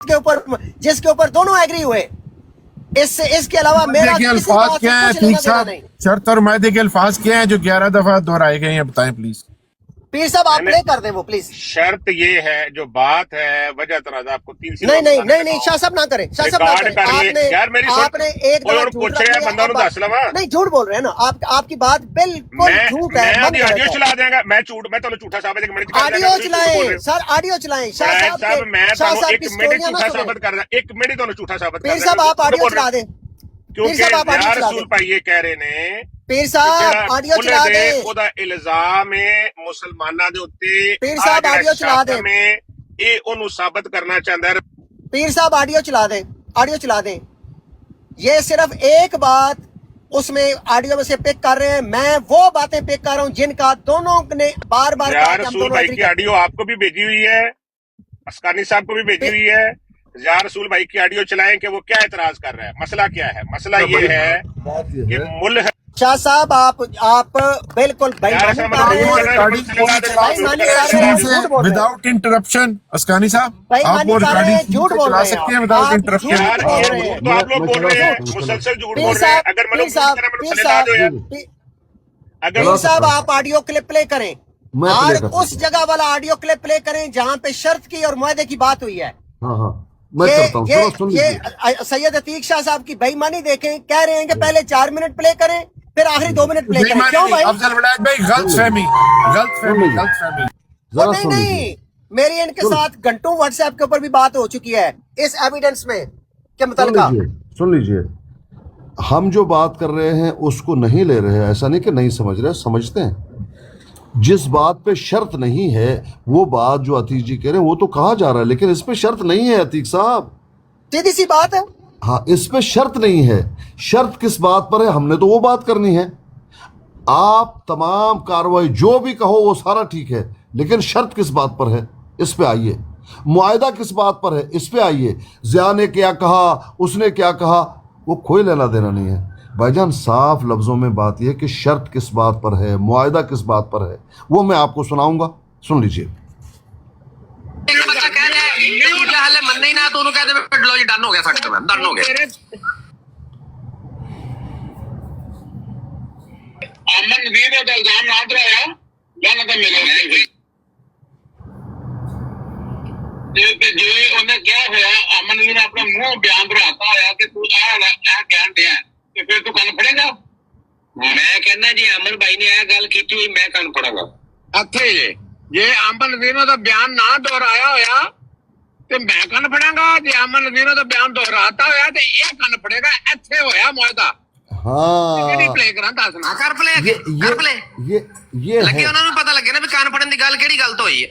के ऊपर जिसके ऊपर दोनों एग्री हुए, इसके अलावा मेरा के अल्फाज क्या है ठीक साहब, शर्त और मायदे के अल्फाज क्या हैं जो 11 दफा दोहराए गए हैं, बताएं प्लीज। पीर साहब आप प्ले कर दें वो प्लीज। शर्त ये है, जो बात है वजह तराजा आपको 3 नहीं शाह साहब ना करें, शाह साहब ना करें। यार मेरी आपने एक पूछ रहे हैं बंदा दस लवा नहीं, झूठ बोल रहे हैं ना आपकी बात बिल्कुल झूठ है। ऑडियो चला देंगे, मैं तो झूठा साबित ऑडियो चलाएं सर, ऑडियो चलाएं शाह साहब, मैं एक मिनट झूठा साबित कर रहा, एक मिनट दोनों झूठा साबित कर पीर साहब आप ऑडियो चला दें, क्योंकि यार रसूल भाई ये कह रहे ने पीर साहब ऑडियो चला दें, ਉਹਦਾ ਇਲਜ਼ਾਮ ਹੈ ਮੁਸਲਮਾਨਾਂ ਦੇ ਉੱਤੇ। पीर साहब ऑडियो चला दें, ਇਹ ਉਹਨੂੰ ਸਾਬਤ ਕਰਨਾ ਚਾਹੁੰਦਾ ਹੈ। पीर साहब ऑडियो चला दें, ऑडियो चला दें। ये सिर्फ एक बात उसमें ऑडियो में से पिक कर रहे हैं, मैं वो बातें पिक कर रहा हूँ जिनका दोनों ने बार बार यार रसूल भाई की ऑडियो आपको भी भेजी हुई है, अस्कानी साहब को भी भेजी हुई है। यार रसूल भाई की ऑडियो चलाएं कि वो क्या एतराज कर रहा है, मसला क्या है। मसला ये है कि मुल्क शाह साहब आप बिल्कुल विदाउट इंटरप्शन, अस्कानी साहब आप वो रिकॉर्डिंग झूठ बोल चला सकते हैं विदाउट इंटरप्शन। तो आप लोग बोल रहे हैं, मुसलसल झूठ बोल रहे हैं। अगर पीर साहब आप ऑडियो क्लिप प्ले करें और उस जगह वाला ऑडियो क्लिप प्ले करें जहाँ पे शर्त की और मुआहदे की बात हुई है। ये सैयद अतीक शाह साहब की बेईमानी देखें, कह रहे हैं कि पहले 4 मिनट प्ले करें फिर आखिरी 2 मिनट प्ले करें। क्यों भाई? अफजल वलायत भाई गलतफहमी। नहीं, मेरी इनके साथ घंटों व्हाट्सएप के ऊपर भी बात हो चुकी है इस एविडेंस में के मुताल्लिक। सुन लीजिए, हम जो बात कर रहे हैं उसको नहीं ले रहे हैं, ऐसा नहीं कि नहीं समझ रहे, समझते हैं। जिस बात पे शर्त नहीं है वो बात जो अतीक जी कह रहे हैं वो तो कहा जा रहा है, लेकिन इस पे शर्त नहीं है अतीक साहब, सीधी सी बात है। हाँ, इस पे शर्त नहीं है। शर्त किस बात पर है, हमने तो वो बात करनी है। आप तमाम कार्रवाई जो भी कहो वो सारा ठीक है, लेकिन शर्त किस बात पर है, इस पे आइए। मुआयदा किस बात पर है, इस पे आइए। ज़िया ने क्या कहा, उसने क्या कहा, वो कोई लेना देना नहीं है भाईजान। साफ लफ्ज़ों में बात यह कि शर्त किस बात पर है, मुआयदा किस बात पर है, वो मैं आपको सुनाऊंगा, सुन लीजिए। डन हो गया, डन हो गया। अमन नज़ीर का इल्जाम ना कराया, जाना तो मिले जी उन्हें क्या होया। अमन नज़ीर ने अपने मुंह बयान बनाता होया कि तू कहन दिया ते फिर तू कन पड़ेगा। मैं कहना जी अमन भाई ने यह गल की थी, मैं कन पड़ांगा इत्थे जे अमन नज़ीर ने तो बयान ना दोहराया होया ते मैं कन पड़ांगा। जे अमन नज़ीर ने तो बयान दोहराता होया ते ये कन पड़ेगा। इत्थे होया मुआहदा। हाँ, प्ले करा दसना कर प्ले कर प्ले ये लगे उन्हां नूं पता लगे ना भी कान पड़न दी गल केड़ी गल तो होई है।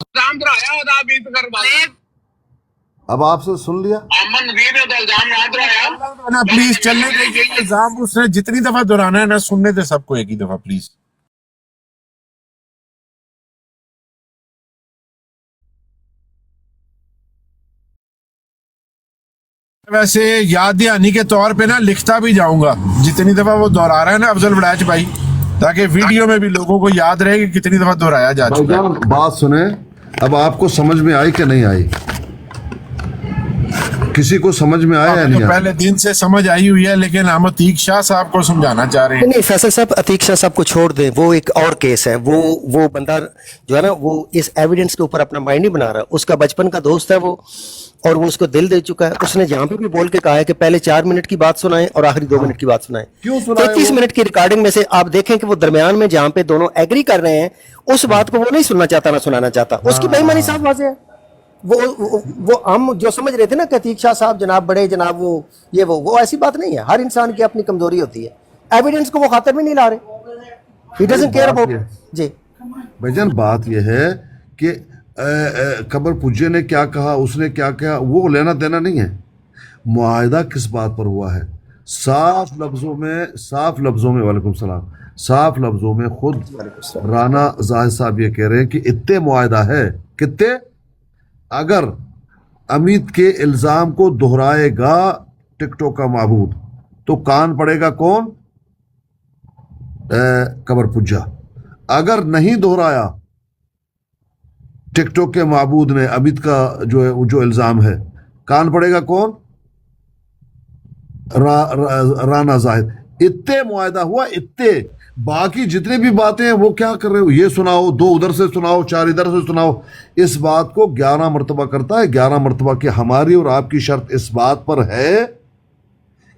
इल्जाम दोहराया ओदा बीत कर बात अब आपसे सुन लिया। अमन नज़ीर ने तो इल्जाम ना दोहराया ना प्लीज चलने दीजिए इल्जाम, उसने जितनी दफा दोहराना है ना सुनने दे सबको एक ही दफा प्लीज। वैसे याद दहानी के तौर पे ना लिखता भी जाऊंगा जितनी दफा वो दोहरा रहा है ना अफजल वलायत भाई, ताकि वीडियो में भी लोगों को याद रहे कि कितनी दफा दोहराया जा चुका है। बात सुने, अब आपको समझ में आई कि नहीं आई, किसी को समझ में आया या नहीं? पहले दिन से समझ आई हुई है, लेकिन हम अतीक शाह साहब को समझाना चाह रहे हैं। नहीं फैसल साहब, अतीक शाह साहब को छोड़ दें, वो एक और केस है। वो बंदा जो है ना वो इस एविडेंस के ऊपर अपना माइंड नहीं बना रहा, उसका बचपन का दोस्त है वो, और वो उसको दिल दे चुका है। उसने यहाँ पे भी बोल के कहा है कि पहले 4 मिनट की बात सुनाएं और आखिरी 2 मिनट की बात सुनाएं। 33 मिनट की रिकॉर्डिंग में से आप देखें कि वो दरमियान में जहाँ पे दोनों एग्री कर रहे हैं उस बात को वो नहीं सुनना चाहता ना सुनाना चाहता। उसकी बेईमानी साफ वाज़ेह है। वो हम जो समझ रहे थे ना कि अतीक शाह साहब जनाब बड़े जनाब वो ऐसी बात नहीं है। हर इंसान की अपनी कमजोरी होती है। एविडेंस को वो खातर भी नहीं ला रहे। ही डजंट केयर अबाउट जी। भाईजान बात यह है कि कबर पुज्जे ने क्या कहा, उसने क्या कहा, वो लेना देना नहीं है। मुआहदा किस बात पर हुआ है, साफ लफ्ज़ों में वालेकुम सलाम, साफ लफ्ज़ों में खुद राना जाहिद साहब ये कह रहे हैं कि इत्ते मुआहदा है, कितने, अगर अमित के इल्ज़ाम को दोहराएगा टिकटॉक का माबूद तो कान पड़ेगा कौन, कबर पुज्जा। अगर नहीं दोहराया टिक टॉक के माबूद ने अमित का जो इल्जाम है, कान पड़ेगा कौन? राना जाहिद। इतने मुआहदा हुआ, इतने, बाकी जितनी भी बातें हैं वो क्या कर रहे हो, ये सुनाओ, 2 उधर से सुनाओ, 4 इधर से सुनाओ। इस बात को 11 मरतबा करता है, 11 मरतबा की हमारी और आपकी शर्त इस बात पर है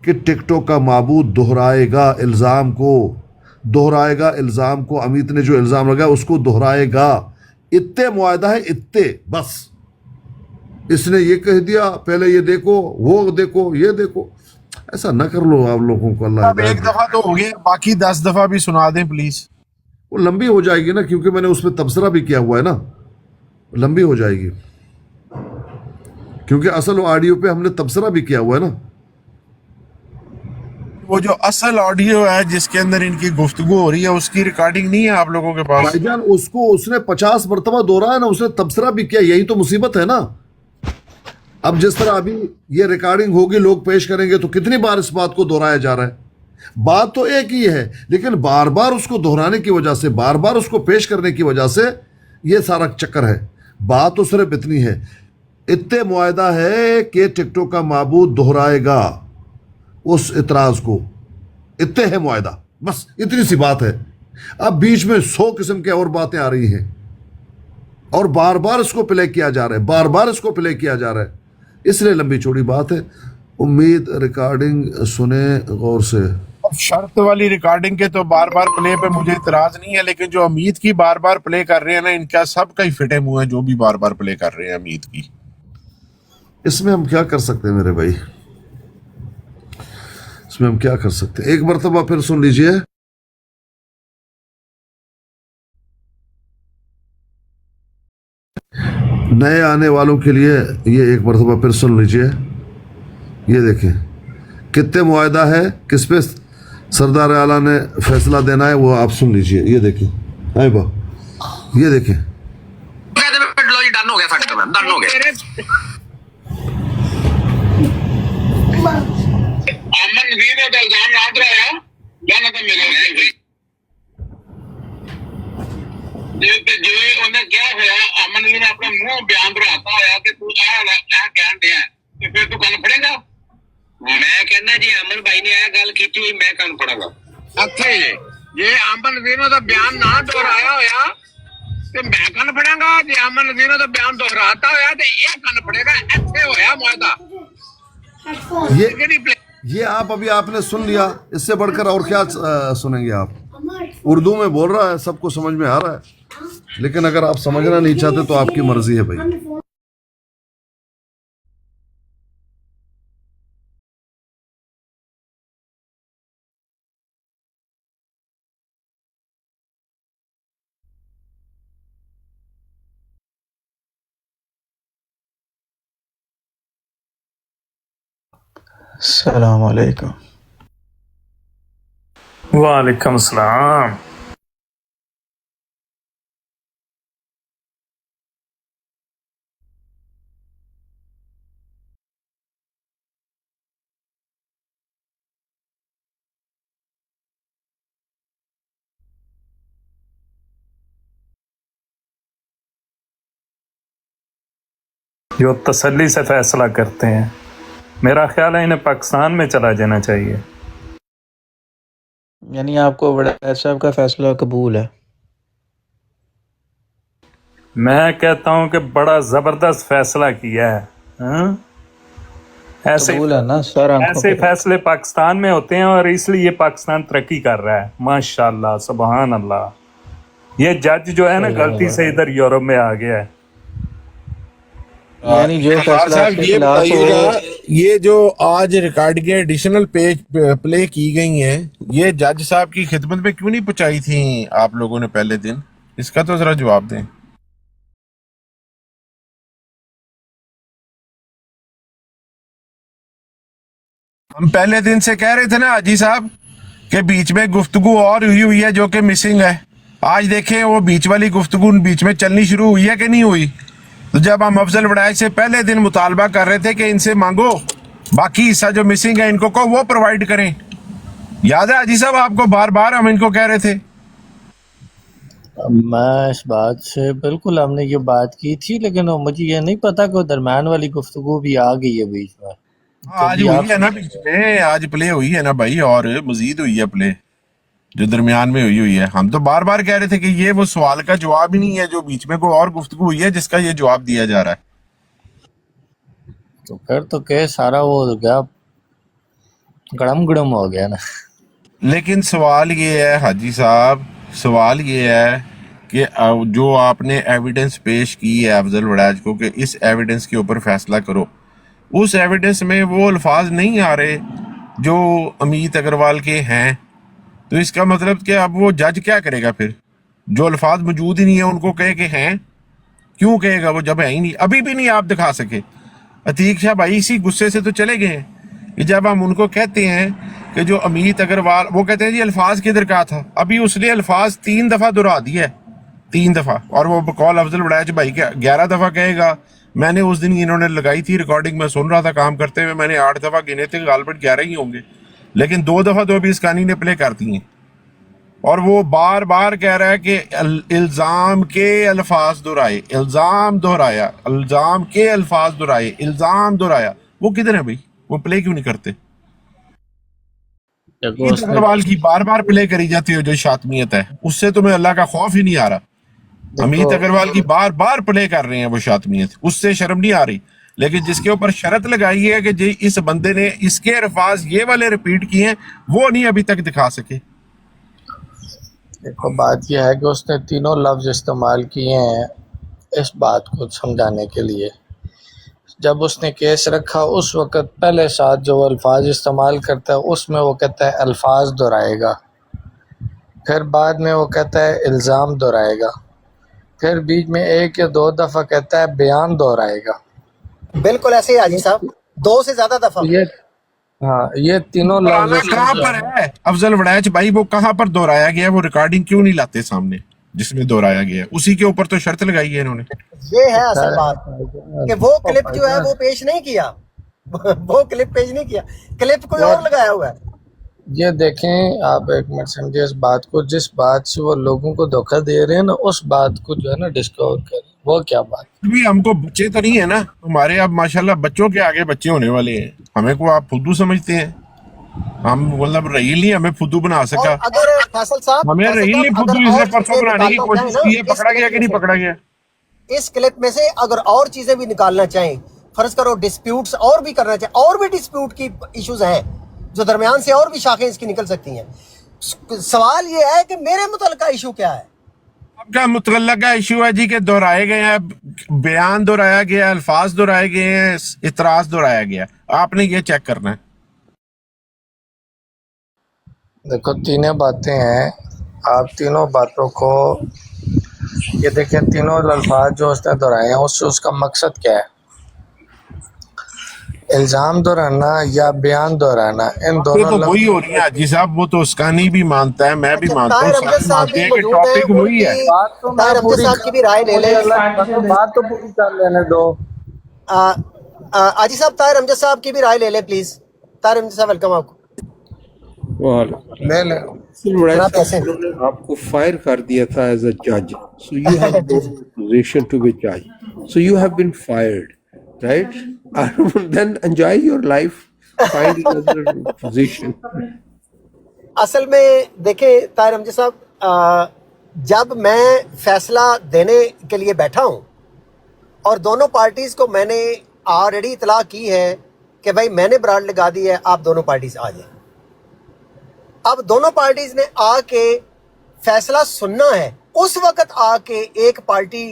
कि टिकटॉक का माबूद दोहराएगा इल्ज़ाम को, अमित ने जो इल्ज़ाम लगाया उसको दोहराएगा। इतने मुआहदा है, इतने, बस इसने ये कह दिया, पहले ये देखो, वो देखो, ये देखो। ऐसा न कर लो आप लोगों को, अल्लाह अब एक दफा तो हो गया, बाकी 10 दफा भी सुना दें प्लीज। वो लंबी हो जाएगी ना, क्योंकि मैंने उसमें तबसरा भी किया हुआ है ना, लंबी हो जाएगी, क्योंकि असल ऑडियो पे हमने तबसरा भी किया हुआ है ना। वो जो असल ऑडियो है जिसके अंदर इनकी गुफ्तगू हो रही है, उसकी रिकॉर्डिंग नहीं है आप लोगों के पास? भाईजान उसको उसने 50 मरतबा दोहराया ना, उसने तबसरा भी किया, यही तो मुसीबत है ना। अब जिस तरह अभी ये रिकॉर्डिंग होगी, लोग पेश करेंगे, तो कितनी बार इस बात को दोहराया जा रहा है। बात तो एक ही है, लेकिन बार बार उसको दोहराने की वजह से, बार बार उसको पेश करने की वजह से ये सारा चक्कर है। बात तो सिर्फ इतनी है, इतने मुआहदा है कि टिकटॉक का माबूद दोहराएगा उस इतराज को, इतने है मुआहदा, बस इतनी सी बात है। अब बीच में 100 किस्म की और बातें आ रही हैं और बार बार इसको प्ले किया जा रहा है, बार बार इसको प्ले किया जा रहा है, इसलिए लंबी चौड़ी बात है। उम्मीद रिकॉर्डिंग सुने गौर से। अब शर्त वाली रिकॉर्डिंग के तो बार बार प्ले पे मुझे इतराज नहीं है, लेकिन जो अमीद की बार बार प्ले कर रहे हैं ना, इनका सबका ही फिटे मुंह है जो भी बार बार प्ले कर रहे हैं अमीद की। इसमें हम क्या कर सकते हैं मेरे भाई, इसमें हम क्या कर सकते हैं? एक मरतबा फिर सुन लीजिए। नए आने वालों के लिए ये एक मरतबा फिर सुन लीजिए। ये देखें कितने मुआहदा है, किस पे सरदार आला ने फैसला देना है, वो आप सुन लीजिए। ये देखें, हाय बा, ये देखें। डन हो गया, डन हो गया। अमन नज़ीर ने इल्जाम ना डराया, जाना तो मेरे ਜਿਵੇਂ ਉਹਨੇ ਕਿਹਾ ਹੋਇਆ, ਅਮਨ ਨੇ ਆਪਣਾ ਮੂੰਹ ਬਿਆਨ ਦਰਾਤਾ ਹੋਇਆ ਕਿ ਤੂੰ ਇਹ ਕਹਿਣ ਡਿਆ, ਤੇ ਫਿਰ ਤੂੰ ਕੰਨ ਫੜੇਗਾ? ਮੈਂ ਕਹਿੰਦਾ ਜੀ ਅਮਨ ਭਾਈ ਨੇ ਇਹ ਗੱਲ ਕੀਤੀ ਹੋਈ, ਮੈਂ ਕੰਨ ਫੜਾਂਗਾ। ਅੱਛਾ ਜੀ, ਜੇ ਅਮਨ ਨਜ਼ੀਰ ਦਾ ਬਿਆਨ ਨਾ ਦੁਹਰਾਇਆ ਹੋਇਆ ਤੇ ਮੈਂ ਕੰਨ ਫੜਾਂਗਾ, ਜੇ ਅਮਨ ਨਜ਼ੀਰ ਦਾ ਬਿਆਨ ਦੁਹਰਾਤਾ ਹੋਇਆ ਤੇ ਇਹ ਕੰਨ ਫੜੇਗਾ। ਇੱਥੇ ਹੋਇਆ ਮੁਆਹਦਾ। ये आप अभी आपने सुन लिया, इससे बढ़कर और क्या सुनेंगे आप? उर्दू में बोल रहा है, सबको समझ में आ रहा है, लेकिन अगर आप समझना नहीं चाहते तो आपकी मर्जी है भाई। अस्सलाम वालेकुम। वालेकुम सलाम। जो तसल्ली से फैसला करते हैं, मेरा ख्याल है इन्हें पाकिस्तान में चला जाना चाहिए। यानी आपको वड़ैच साहब का फैसला कबूल है? मैं कहता हूं कि बड़ा जबरदस्त फैसला किया है। हाँ? ऐसे कबूल है ना सर? ऐसे फैसले पाकिस्तान में होते हैं और इसलिए पाकिस्तान तरक्की कर रहा है। माशाल्लाह, सुभान अल्लाह। ये जज जो है ना, गलती से इधर यूरोप में आ गया है। यानी जो फैसला साहब आपके ये खिलाफ बताइएगा, हो, ये जो आज रिकॉर्डिंग एडिशनल पेज प्ले की गई हैं, ये जज साहब की खिदमत में क्यों नहीं पहुंचाई थी आप लोगों ने पहले दिन? इसका तो जरा जवाब दें। हम पहले दिन से कह रहे थे ना हाजी साहब कि बीच में गुफ्तगू और हुई है जो कि मिसिंग है। आज देखें वो बीच वाली गुफ्तगू बीच में चलनी शुरू हुई है कि नहीं हुई? तो जब हम अफजल वड़ैच से पहले दिन मुतालबा कर रहे थे कि इनसे मांगो बाकी हिस्सा जो मिसिंग है इनको को वो प्रोवाइड करें, याद है हाजी साहब आपको? बार बार हम इनको कह रहे थे। میں اس بات سے بالکل ہم نے یہ بات کی تھی، لیکن مجھے یہ نہیں پتا کہ وہ درمیان والی گفتگو بھی آ گئی ہے بیچ میں آج جبھی آپ ہوئی ہے نا بیچ میں، آج پلے ہوئی ہے نا بھائی، اور مزید ہوئی ہے پلے جو درمیان میں ہوئی ہے. ہم تو بار بار کہہ رہے تھے کہ یہ وہ سوال کا جواب ہی نہیں ہے جو بیچ میں کوئی اور گفتگو ہوئی ہے جس کا یہ جواب دیا جا رہا ہے. تو پھر تو کہ سارا وہ ہو گیا، گڑم گڑم ہو گیا نا. لیکن سوال یہ ہے حاجی صاحب، سوال یہ ہے کہ جو آپ نے ایویڈنس پیش کی ہے افضل وڑیج کو کہ اس ایویڈنس کے اوپر فیصلہ کرو، اس ایویڈنس میں وہ الفاظ نہیں آ رہے جو امیت اگروال کے ہیں، تو اس کا مطلب کہ اب وہ جج کیا کرے گا پھر؟ جو الفاظ موجود ہی نہیں ہیں ان کو کہے کہ ہیں، کیوں کہے گا؟ وہ جب ہے ہی نہیں، ابھی بھی نہیں آپ دکھا سکے. عتیق شاہ بھائی اسی غصے سے تو چلے گئے ہیں کہ جب ہم ان کو کہتے ہیں کہ جو امیت اگروال، وہ کہتے ہیں جی الفاظ کدھر کا تھا، ابھی اس نے الفاظ 3 دفعہ دہرا دیا ہے، 3 دفعہ، اور وہ بقول افضل وڑیج بھائی کے 11 دفعہ کہے گا. میں نے اس دن انہوں نے لگائی تھی ریکارڈنگ، میں سن رہا تھا کام کرتے ہوئے، میں نے 8 دفعہ گنے تھے، غالباً 11 ہی ہوں گے، لیکن 2 دفعہ تو ابھی اسکانی نے پلے کر دی ہیں. اور وہ بار بار کہہ رہا ہے کہ الزام کے الفاظ دہرائے، الزام دہرایا، الزام کے الفاظ دہرائے، الزام دہرایا. وہ کدھر ہے بھائی؟ وہ پلے کیوں نہیں کرتے؟ دیکھو امیت اس نے اگروال کی بار بار پلے کری جاتی ہے جو شاطمیت ہے، اس سے تمہیں اللہ کا خوف ہی نہیں آ رہا. دیکھو امیت اگروال کی بار بار پلے کر رہے ہیں وہ شاطمیت، اس سے شرم نہیں آ رہی. لیکن جس کے اوپر شرط لگائی ہے کہ جی اس بندے نے اس کے الفاظ یہ والے ریپیٹ کیے ہیں، وہ نہیں ابھی تک دکھا سکے. دیکھو بات یہ ہے کہ اس نے تینوں لفظ استعمال کیے ہیں اس بات کو سمجھانے کے لیے. جب اس نے کیس رکھا اس وقت پہلے ساتھ جو وہ الفاظ استعمال کرتا ہے اس میں وہ کہتا ہے الفاظ دہرائے گا، پھر بعد میں وہ کہتا ہے الزام دہرائے گا، پھر بیچ میں 1 یا 2 دفعہ کہتا ہے بیان دہرائے گا. بالکل ایسے ہی حاجی صاحب 2 سے زیادہ دفعہ. یہ تینوں لفظ دہرانا اس کہاں نے پر ہے افضل وڑیج بھائی؟ وہ کہاں پر دہرایا گیا ہے؟ وہ ریکارڈنگ کیوں نہیں لاتے سامنے جس میں دہرایا گیا ہے؟ اسی کے اوپر تو شرط لگائی ہے انہوں نے. یہ ہے اصل بات کہ وہ کلپ جو ہے وہ پیش نہیں کیا، وہ کلپ پیش نہیں کیا، کلپ کوئی اور لگایا ہوا ہے. یہ دیکھیں آپ ایک منٹ سمجھے اس بات کو، جس بات سے وہ لوگوں کو دھوکہ دے رہے ہیں نا اس بات کو جو ہے نا ڈسکور کریں. وہ کیا بات؟ بھی ہم کو بچے تو نہیں ہے نا ہمارے، اب ماشاءاللہ بچوں کے آگے بچے ہونے والے ہیں. ہمیں کو آپ فدو سمجھتے ہیں؟ ہم مطلب رحیل نہیں ہمیں فدو بنا اور سکا. اگر فیصل صاحب ہمیں رحیل نہیں اگر فدو اس اور نے پرسوں چیزیں بنانے کی نکالنا کوشش چاہیں کی ہے. نا پکڑا گیا کہ نہیں پکڑا گیا؟ اس کلپ میں سے اگر اور چیزیں بھی نکالنا چاہیں، فرض کرو ڈسپیوٹس اور بھی کرنا چاہیں، اور بھی ڈسپیوٹ کی ایشوز ہیں جو درمیان سے اور بھی شاخیں اس کی نکل سکتی ہیں. سوال یہ ہے کہ میرے متعلقہ ایشو کیا ہے؟ آپ کا متعلقہ ایشو ہے جی کہ دہرائے گئے ہیں، بیان دہرایا گیا، الفاظ دہرائے گئے ہیں، اعتراض دہرایا گیا. آپ نے یہ چیک کرنا ہے. دیکھو تینوں باتیں ہیں، آپ تینوں باتوں کو یہ دیکھیں، تینوں الفاظ جو اس نے دہرائے ہیں اس کا مقصد کیا ہے؟ الزام دہرانا یا بیان دہرانا، ان باتیں دونوں تو وہی لفظوں ہو رہی ہیں حاجی صاحب، وہ تو اسکانی بھی مانتا ہے، میں بھی اچھا مانتا ہوں، طاہر امجد سارے صاحب مانتے بھی ہیں کہ موجود ہیں، ٹاپک ان وہی کی ہے. بات تو میں طاہر امجد پوری صاحب کی بھی رائے لے لیں. بات تو پوری کر لینے دو. حاجی صاحب طاہر امجد صاحب کی بھی رائے لے لیں پلیز. طاہر امجد صاحب ویلکم آپ کو. لے لیں. جناب صاحب کیسے ہیں؟ انہوں نے آپ کو فائر کر دیا تھا ایز اے جج، so you have no position to be جج، so you have been fired, right? Then enjoy your life, find another position. اصل میں دیکھیں طاہر امجد صاحب، جب میں فیصلہ دینے کے لیے بیٹھا ہوں اور دونوں پارٹیز کو میں نے آلریڈی اطلاع کی ہے کہ بھائی میں نے براڈ لگا دی ہے، آپ دونوں پارٹیز آ جائیں. اب دونوں پارٹیز نے آ کے فیصلہ سننا ہے، اس وقت آ کے ایک پارٹی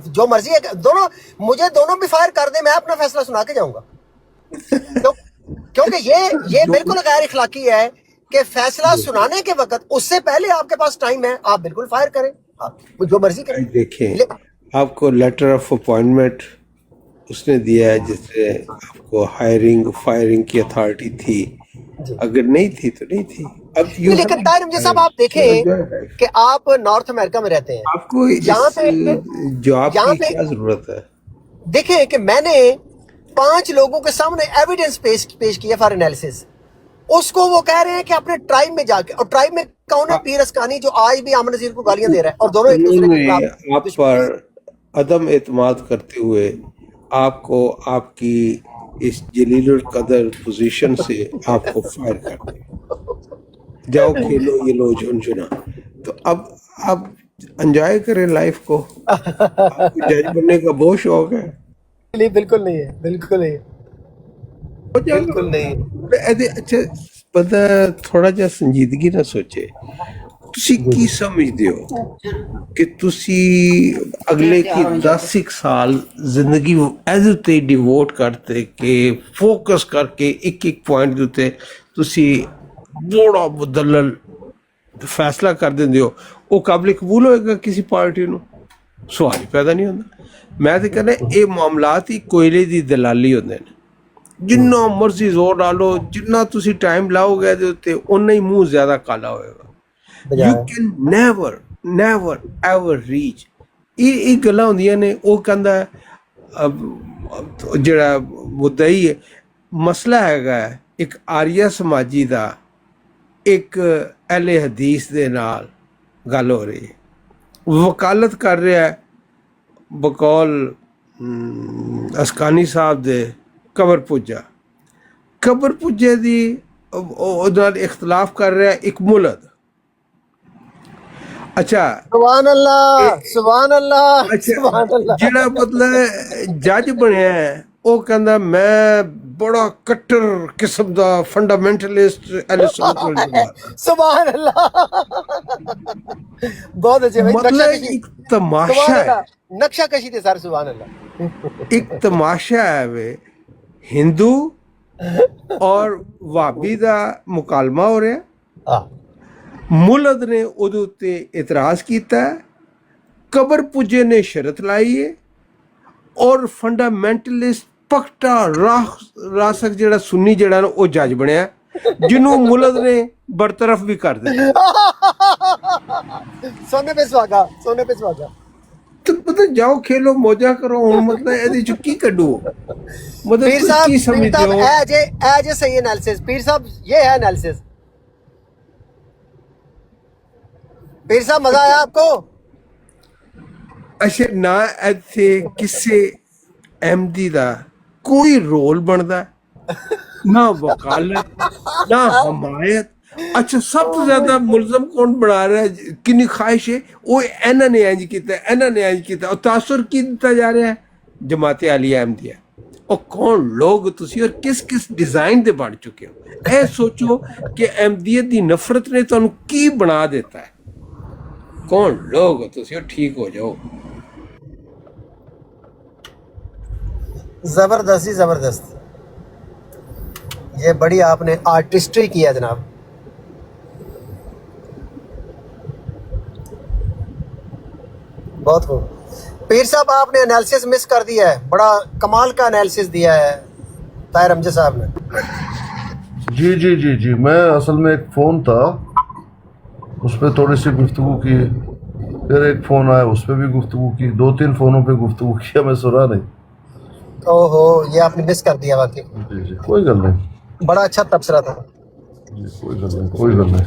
جو مرضی ہے مجھے دونوں بھی فائر کر دیں، میں اپنا فیصلہ سنا کے جاؤں گا. کیونکہ یہ بالکل غیر اخلاقی ہے کہ فیصلہ سنانے کے وقت اس سے پہلے آپ کے پاس ٹائم ہے، آپ بالکل فائر کریں، آپ جو مرضی کریں. دیکھیں آپ کو لیٹر آف اپوائنٹمنٹ اس نے دیا ہے جس سے آپ کو ہائرنگ فائرنگ کی اتھارٹی تھی، اگر نہیں تھی تو نہیں تھی. اب لیکن طاہر امجد صاحب آپ دیکھیں کہ آپ نارتھ امریکہ میں رہتے ہیں، آپ کو یہاں اس جواب کی کیا ضرورت ہے؟ دیکھیں کہ میں نے 5 لوگوں کے سامنے ایویڈنس پیش کیا فار انالیسس. اس کو وہ کہہ رہے ہیں کہ اپنے ٹرائب میں جا کے, اور ٹرائب میں کون ہے؟ پیر اسکانی, جو آج بھی امن نذیر کو گالیاں دے رہا ہے, اور دونوں ایک دوسرے کے انہوں نے خلاف. آپ پر عدم اعتماد کرتے ہوئے آپ کو آپ کی اس جلیل القدر پوزیشن سے آپ کو فائر کر دیا, جاؤ کھیلو یہ لو جن جنا. تو اب انجوائے کریں لائف کو. آپ کو جج بننے کا بہت شوق ہے. بالکل نہیں ہے, بالکل نہیں, بالکل نہیں. اچھا بندہ تھوڑا جہا سنجیدگی نہ سوچے. تسی کی سمجھتے ہو کہ تسی اگلے کی 10 سال زندگی ایز تے ڈیووٹ کرتے کہ فوکس کر کے ایک پوائنٹ دیتے تسی بڑا مدلل فیصلہ کر دیں ہو, وہ قابل قبول ہوئے گا کسی پارٹی نو؟ سوال ہی پیدا نہیں ہوتا. میں تو کہنا یہ معاملات ہی کوئلے دی دلالی ہوتے ہیں. جنہ مرضی زور ڈالو, جنہ تسی ٹائم لاؤ گے اُنہ ہی منہ زیادہ کالا ہوئے گا. You can never ever reach. یہ گلاں ہوندیاں نے. وہ کہندا ہے جڑا مدعی ہے مسئلہ ہے ایک آریہ سماجی دا ایک اہل حدیث دے نال گل ہو رہی ہے, وکالت کر رہا ہے بقول اسکانی صاحب دے قبر پجے دی اختلاف کر رہا ہے ایک ملد. اچھا سبحان اللہ, سبحان اللہ, سبحان اللہ. جڑا مطلب جج بنیا ہے وہ کہندا میں بڑا کٹر قسم دا فنڈامنٹلسٹ اہل سنت والجماعت. سبحان اللہ, بہت اچھے. مطلب ایک تماشا ہے, نقشہ کشی تھے سر. سبحان اللہ. ایک تماشا ہے وے ہندو اور وہابی دا مکالمہ ہو رہا ہے. ملد نے ادو تے اعتراض کیتا ہے, قبر پجے نے شرط لائی ہے, اور فنڈامنٹلسٹ پکٹا راسک جڑا سنی جڑا نا وہ جج بنیا جنہوں ملد نے برطرف بھی کر دیا. سونے پہ سواگا, سونے پہ سواگا. تو مطلب جاؤ کھیلو موجہ کرو. مطلب ایدی جو کی کڈو مطلب پیر کی صاحب, سمجھتے ہو؟ اے جے صحیح انالیسس. پیر صاحب یہ ہے انالیسس. پیر صاحب مزہ آیا آپ کو؟ اچھا نہ ایتھے کسے احمدی دا کوئی رول بندا نہ وکالت نہ حمایت. اچھا سب تو زیادہ ملزم کون بنا رہا ہے, کنی خواہش ہے وہ اینا نے انج کیتا ہے, اینا نے انج کیتا ہے, اور تاثر کی دیتا جا رہا ہے جماعت عالیہ احمدیہ. اور کون لوگ تسی اور کس کس ڈیزائن دے بڑھ چکے ہو. اے سوچو کہ احمدیت دی نفرت نے تانوں کی بنا دیتا ہے. کون لوگ ہو تسی, اور ٹھیک ہو جاؤ. زبردست, زبردست. یہ بڑی آپ نے آرٹسٹری کی ہے جناب. بہت خوب. پیر صاحب آپ نے انالیسس مس کر دیا ہے, بڑا کمال کا انالیسس دیا ہے طاہر امجد صاحب نے. جی جی جی جی میں اصل میں ایک فون تھا اس پہ تھوڑی سی گفتگو کی, پھر ایک فون آیا اس پہ بھی گفتگو کی, 2-3 فونوں پہ گفتگو کیا, میں سنا نہیں. اوہو, یہ آپ نے مس کر دیا واقعی. جی جی کوئی گل نہیں, بڑا اچھا تبصرہ تھا. جی کوئی گل نہیں, کوئی گل نہیں,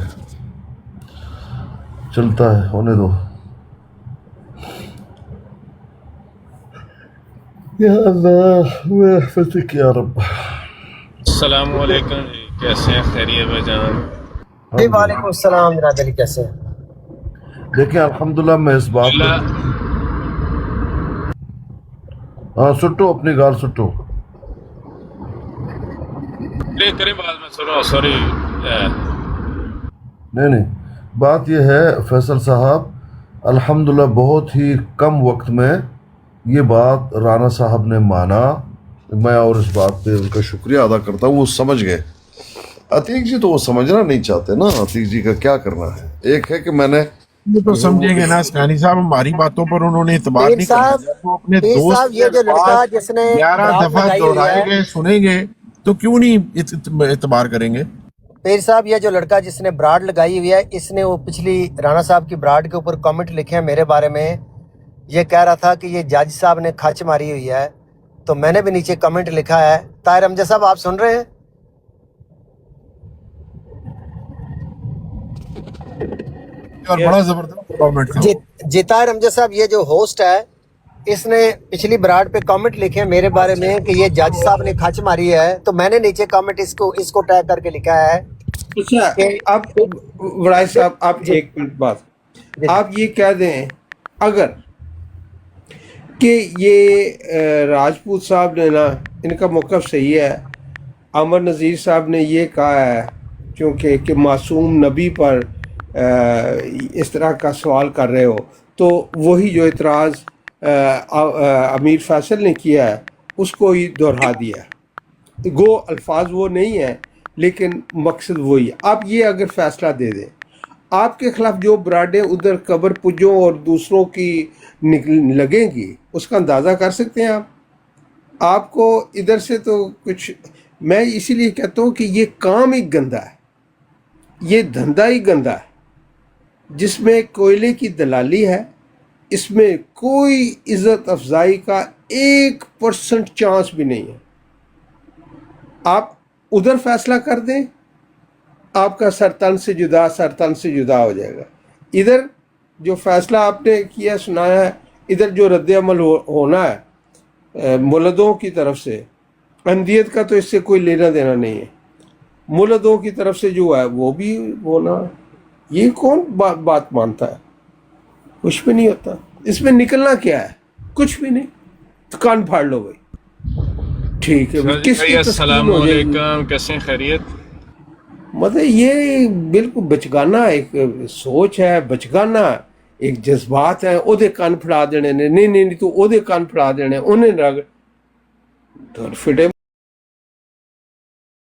چلتا ہے, ہونے دو. یا اللہ برحمتک یا رب. السلام علیکم جی, کیسے ہیں؟ خیریت بھائی جان؟ جی وعلیکم السلام جناب علی, کیسے ہیں؟ دیکھیں الحمدللہ میں اس بات پہ, ہاں سٹو اپنی گال سٹو. کریں بعد میں سنو, سوری. نہیں بات یہ ہے فیصل صاحب, الحمدللہ بہت ہی کم وقت میں یہ بات رانا صاحب نے مانا. میں اور اس بات پہ ان کا شکریہ ادا کرتا ہوں, وہ سمجھ گئے. عتیق جی تو وہ سمجھنا نہیں چاہتے نا, عتیق جی کا کیا کرنا ہے. ایک ہے کہ میں نے یہ تو سمجھیں گے نا اسکانی صاحب, ہماری باتوں پر انہوں نے اعتبار پیر نہیں کرنا. صاحب, جب وہ اپنے پیر دوست صاحب, یہ جو لڑکا جس نے 11 برات دفعہ لگائی ہوئی دہرائے ہے, گئے سنیں گے تو کیوں نہیں اعتبار کریں گے. پیر صاحب یہ جو لڑکا جس نے براڈ لگائی ہوئی ہے, اس نے وہ پچھلی رانا صاحب کی براڈ کے اوپر کامنٹ لکھے ہیں میرے بارے میں. یہ کہہ رہا تھا کہ یہ جج صاحب نے کھچ ماری ہوئی ہے, تو میں نے بھی نیچے کمنٹ لکھا ہے. طاہر امجد صاحب آپ سن رہے ہیں؟ और बड़ा जबरदस्त कमेंट था। जितार अमजद साहब, ये जो होस्ट है इसने पिछली बराड पे कमेंट लिखे हैं मेरे बारे में कि ये जज साहब ने खच मारी है, तो मैंने नीचे कमेंट इसको टैग करके लिखा है। अच्छा, आप वड़ाई साहब, आप एक मिनट बाद आप ये कह दें अगर कि ये राजपूत साहब ने ना, इनका मौक़िफ़ सही है, अमर नज़ीर साहब ने ये कहा है क्योंकि कि मासूम नबी पर इस तरह का सवाल कर रहे हो, तो वही जो इतराज़ अमीर फैसल ने किया है उसको ही दोहरा दिया। गो अल्फाज वो नहीं है लेकिन मकसद वही है। आप ये अगर फ़ैसला दे दें, आपके ख़िलाफ़ जो बराडें उधर कब्र पुजों और दूसरों की लगेंगी उसका अंदाज़ा कर सकते हैं आप। आपको इधर से तो कुछ, मैं इसीलिए कहता हूँ कि ये काम ही गंदा है, ये धंधा ही गंदा है, जिसमें कोयले की दलाली है, इसमें कोई इज़्ज़त अफजाई का 1% चांस भी नहीं है। आप उधर फैसला कर दें, आपका सर तन से जुदा हो जाएगा। इधर जो फैसला आपने किया सुनाया है, इधर जो रद्द अमल होना है मुलदों की तरफ से, अहमदियत का तो इससे कोई लेना देना नहीं है, मुलदों की तरफ से जो है वो भी होना, ये कौन बात मानता है? कुछ भी नहीं होता। इसमें निकलना क्या है? कुछ भी नहीं, तो कान फाड़ लो भाई, ठीक है। किसकी अस्सलाम वालेकुम, कैसे हैं, खैरियत? मतलब ये बिल्कुल बचगाना एक सोच है, बचगाना एक जज्बात है। ओदे कान फड़ा देने ने, नहीं तू ओदे कान फड़ा देने, उन्हें रग फिटे